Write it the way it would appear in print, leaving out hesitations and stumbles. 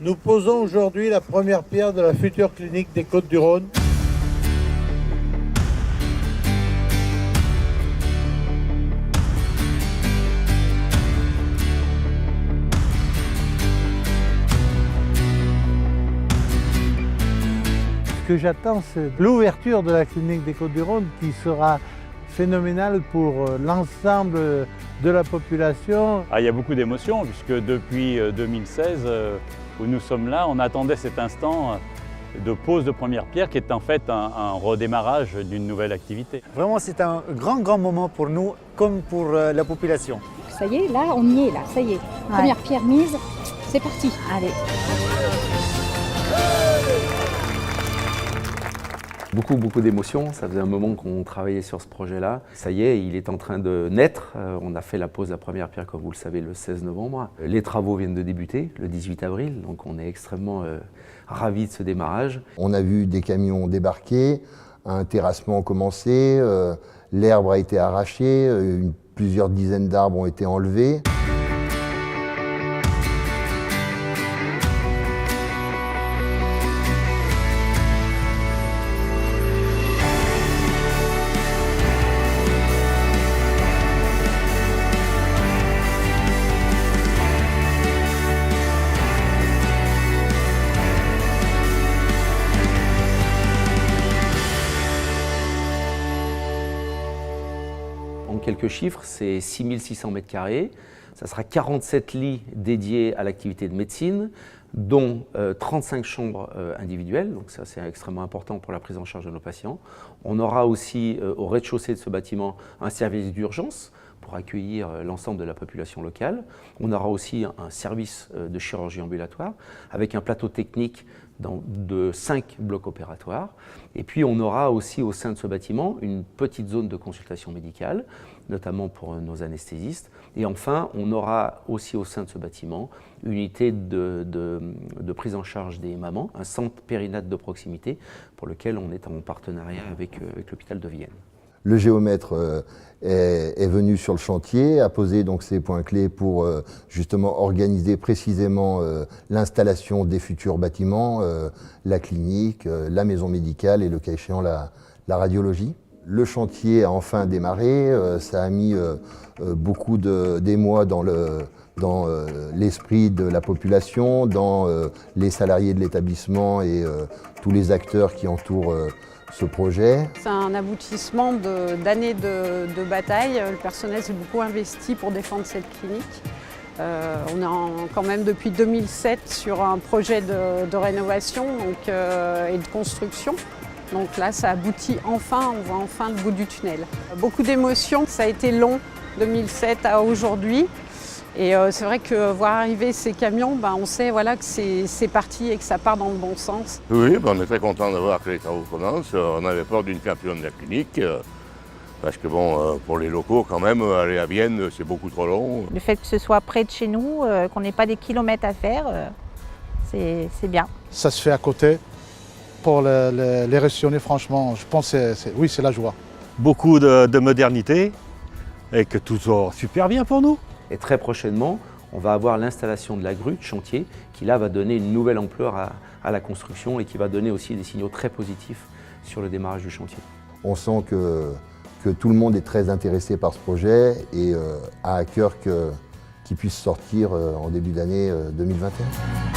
Nous posons aujourd'hui la première pierre de la future clinique des Côtes-du-Rhône. Ce que j'attends, c'est l'ouverture de la clinique des Côtes-du-Rhône qui sera phénoménale pour l'ensemble de la population. Il y a beaucoup d'émotions puisque depuis 2016, où nous sommes là, on attendait cet instant de pose de première pierre qui est en fait un redémarrage d'une nouvelle activité. Vraiment, c'est un grand moment pour nous comme pour la population. Ça y est, là, on y est, là, ça y est. Première pierre mise, c'est parti. Allez. Beaucoup d'émotions, ça faisait un moment qu'on travaillait sur ce projet-là. Ça y est, il est en train de naître. On a fait la pose de la première pierre, comme vous le savez, le 16 novembre. Les travaux viennent de débuter le 18 avril, donc on est extrêmement ravis de ce démarrage. On a vu des camions débarquer, un terrassement commencer, l'herbe a été arrachée, plusieurs dizaines d'arbres ont été enlevés. En quelques chiffres, c'est 6600 m². Ça sera 47 lits dédiés à l'activité de médecine, dont 35 chambres individuelles. Donc ça, c'est extrêmement important pour la prise en charge de nos patients. On aura aussi au rez-de-chaussée de ce bâtiment un service d'urgence pour accueillir l'ensemble de la population locale. On aura aussi un service de chirurgie ambulatoire avec un plateau technique de 5 blocs opératoires. Et puis on aura aussi au sein de ce bâtiment une petite zone de consultation médicale, notamment pour nos anesthésistes. Et enfin, on aura aussi au sein de ce bâtiment une unité de prise en charge des mamans, un centre périnate de proximité pour lequel on est en partenariat avec l'hôpital de Vienne. Le géomètre est venu sur le chantier, a posé donc ses points clés pour justement organiser précisément l'installation des futurs bâtiments, la clinique, la maison médicale et le cas échéant la radiologie. Le chantier a enfin démarré, ça a mis beaucoup d'émoi dans l'esprit de la population, dans les salariés de l'établissement et tous les acteurs qui entourent ce projet. C'est un aboutissement d'années de bataille. Le personnel s'est beaucoup investi pour défendre cette clinique. On est quand même depuis 2007 sur un projet de rénovation et de construction. Donc là, ça aboutit enfin, on voit enfin le bout du tunnel. Beaucoup d'émotions, ça a été long, 2007 à aujourd'hui. Et c'est vrai que voir arriver ces camions, on sait voilà, que c'est parti et que ça part dans le bon sens. Oui, on est très content de voir que les travaux commencent. On avait peur d'une fermeture de la clinique, parce que pour les locaux quand même, aller à Vienne, c'est beaucoup trop long. Le fait que ce soit près de chez nous, qu'on n'ait pas des kilomètres à faire, c'est bien. Ça se fait à côté. Pour les réceptionner, franchement, je pense que c'est la joie. Beaucoup de modernité et que tout va super bien pour nous. Et très prochainement, on va avoir l'installation de la grue de chantier qui là va donner une nouvelle ampleur à la construction et qui va donner aussi des signaux très positifs sur le démarrage du chantier. On sent que tout le monde est très intéressé par ce projet et a à cœur qu'il puisse sortir en début d'année 2021.